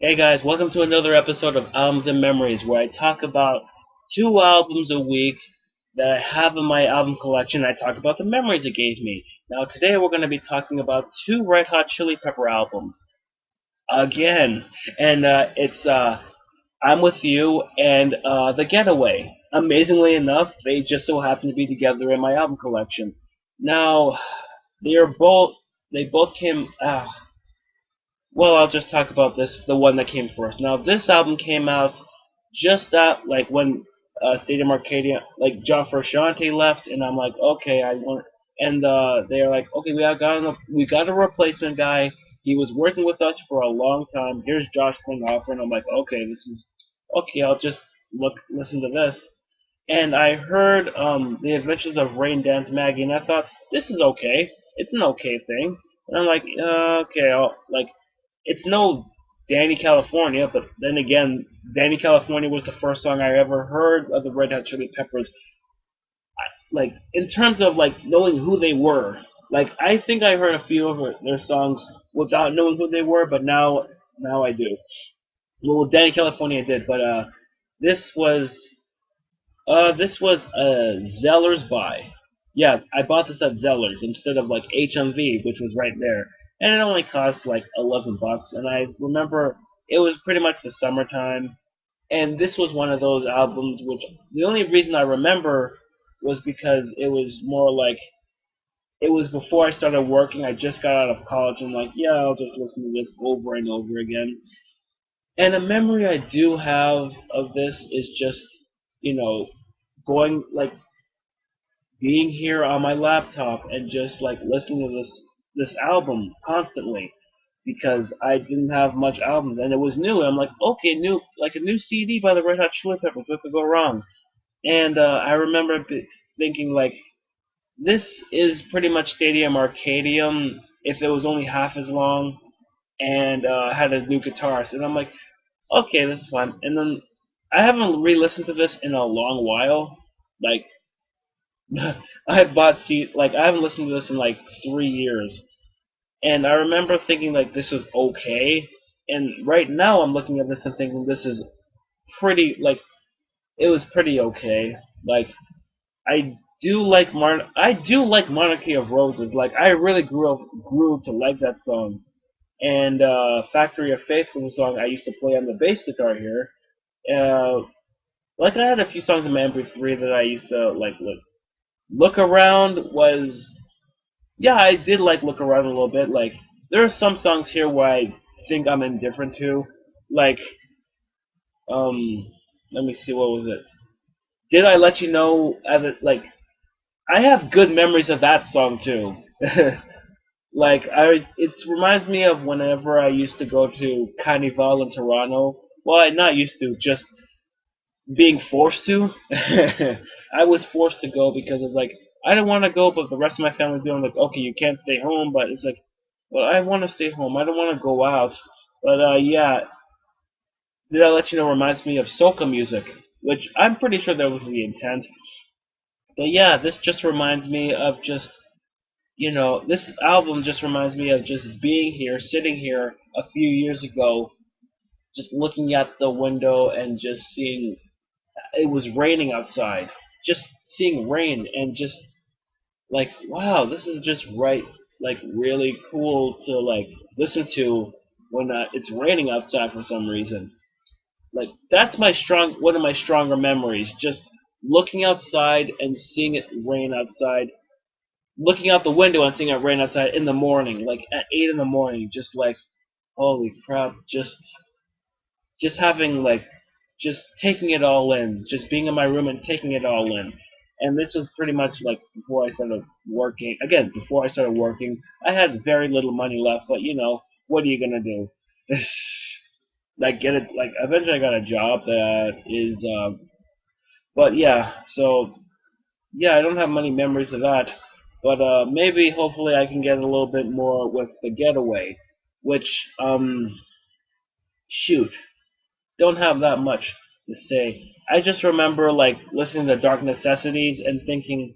Hey guys, welcome to another episode of Albums and Memories, where I talk about two albums a week that I have in my album collection. I talk about the memories it gave me. Now today we're going to be talking about two Red Hot Chili Pepper albums again, and it's I'm With You and The Getaway. Amazingly enough, they just so happen to be together in my album collection. Now they are both they both came. Well, I'll just talk about the one that came first. Now, this album came out just at like when Stadium Arcadia, like John Frusciante left, and I'm like, okay, I want, and they're like, okay, we got a replacement guy. He was working with us for a long time. Here's Josh Klinghoffer, and I'm like, okay, this is okay. I'll just listen to this. And I heard The Adventures of Rain Dance Maggie, and I thought this is okay. It's an okay thing. And I'm like, okay, like it's no Danny California, but then again, Danny California was the first song I ever heard of the Red Hot Chili Peppers. Like in terms of like knowing who they were, like I think I heard a few of their songs without knowing who they were, but now I do. Well, Danny California did, but this was Zeller's buy. Yeah, I bought this at Zeller's instead of like HMV, which was right there, and it only cost like $11. And I remember it was pretty much the summertime, and this was one of those albums which the only reason I remember was because it was more like it was before I started working. I just got out of college, and like, yeah, I'll just listen to this over and over again. And a memory I do have of this is just, going like being here on my laptop and just like listening to this album constantly because I didn't have much albums and it was new. And I'm like, okay, new like a new CD by the Red Hot Chili Peppers. What could go wrong? And I remember thinking like, this is pretty much Stadium Arcadium if it was only half as long and had a new guitarist. And I'm like, okay, this is fun. And then I haven't re-listened to this in a long while. Like I haven't listened to this in like 3 years, and I remember thinking like this was okay, and right now I'm looking at this and thinking this is pretty like it was pretty okay. Like I do like Monarchy of Roses. Like I really grew to like that song, and Factory of Faith was a song I used to play on the bass guitar here. Like I had a few songs in my MP3 that I used to like look around was yeah, I did like look around a little bit. Like there are some songs here where I think I'm indifferent to. Like um let me see, what was it? Did I let you know like I have good memories of that song too. Like it reminds me of whenever I used to go to Carnival in Toronto. Well, I not used to, just being forced to. I was forced to go because it's like I don't want to go, but the rest of my family's doing like, okay, you can't stay home, but it's like, well, I want to stay home. I don't want to go out. But yeah, did I let you know? Reminds me of soca music, which I'm pretty sure that was the intent. But yeah, this just reminds me of just this album just reminds me of just being here, sitting here a few years ago, just looking at the window and just seeing it was raining outside. Just seeing rain and just like, wow, this is just right, like really cool to like listen to when it's raining outside for some reason. Like that's one of my stronger memories. Just looking outside and seeing it rain outside, looking out the window and seeing it rain outside in the morning, like at 8 in the morning, just like, holy crap, just having like just taking it all in, just being in my room and taking it all in. And this was pretty much like before I started working. Again, before I started working, I had very little money left, but what are you gonna do? Like get it like eventually I got a job that is but yeah, so yeah, I don't have many memories of that. But maybe hopefully I can get a little bit more with the Getaway, which shoot, don't have that much to say. I just remember like listening to Dark Necessities and thinking,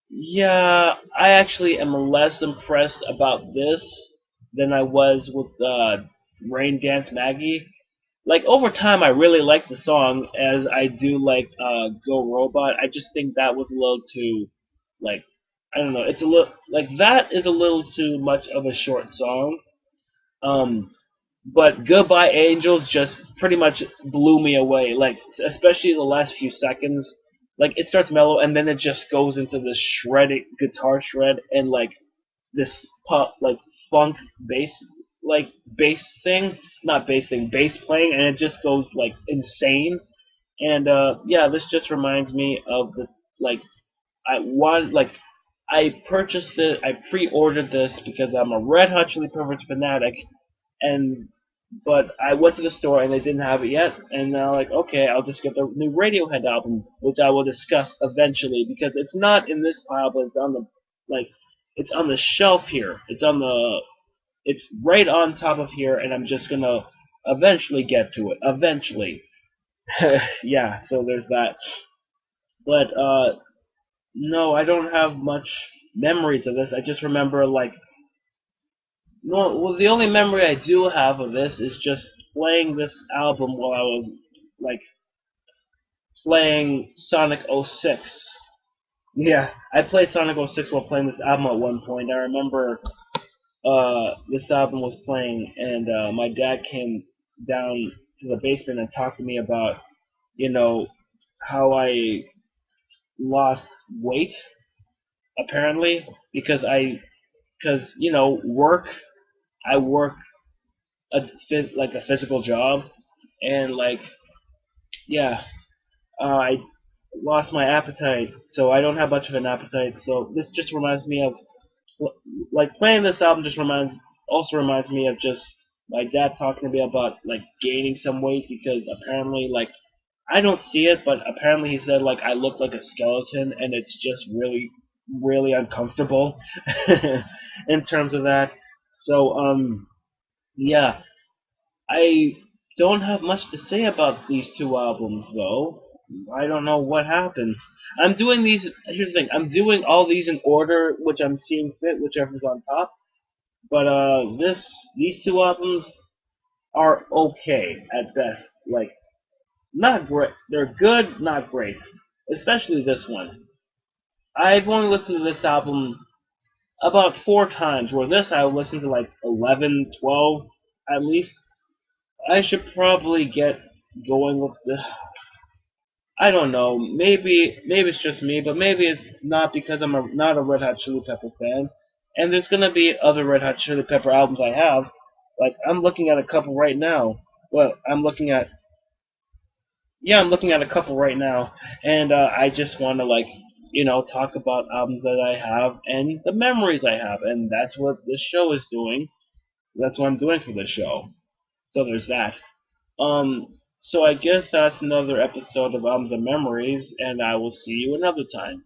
yeah, I actually am less impressed about this than I was with Rain Dance Maggie. like over time I really like the song as I do like Go Robot. I just think that was a little too like I don't know. It's a little like that is a little too much of a short song. Um, but Goodbye Angels just pretty much blew me away. Like especially the last few seconds. Like it starts mellow and then it just goes into this shredded guitar shred and like this pop like funk bass like bass thing, not bass thing, bass playing, and it just goes like insane. And yeah, this just reminds me of the like I want like I purchased it, I pre-ordered this because I'm a Red Hot Chili Peppers fanatic, and but I went to the store and they didn't have it yet, and now like okay, I'll just get the new Radiohead album, which I will discuss eventually because it's not in this pile, but it's on the like it's on the shelf here. It's right on top of here, and I'm just gonna eventually get to it. Eventually, yeah. So there's that. But no, I don't have much memories of this. I just remember like no. Well, the only memory I do have of this is just playing this album while I was like playing Sonic '06. Yeah, I played Sonic '06 while playing this album at one point. I remember this album was playing, and my dad came down to the basement and talked to me about, you know, how I lost weight apparently because work. I work like a physical job, and like yeah, I lost my appetite, so I don't have much of an appetite. So this just reminds me of like playing this album just reminds me of just my dad talking to me about like gaining some weight because apparently like I don't see it, but apparently he said like I look like a skeleton and it's just really uncomfortable in terms of that. So yeah, I don't have much to say about these two albums though. I don't know what happened. I'm doing these. Here's the thing. I'm doing all these in order, which I'm seeing fit, whichever's on top. But these two albums are okay at best. Like not great. They're good, not great. Especially this one. I've only listened to this album about 4 times. Where this I listened to like 11, 12 at least. I should probably get going with the. I don't know. Maybe it's just me, but maybe it's not because not a Red Hot Chili Pepper fan. And there's gonna be other Red Hot Chili Pepper albums I have. Like I'm looking at a couple right now. Well, I'm looking at a couple right now, and I just want to like talk about albums that I have and the memories I have, and that's what this show is doing. That's what I'm doing for this show. So there's that. So I guess that's another episode of Albums and Memories, and I will see you another time.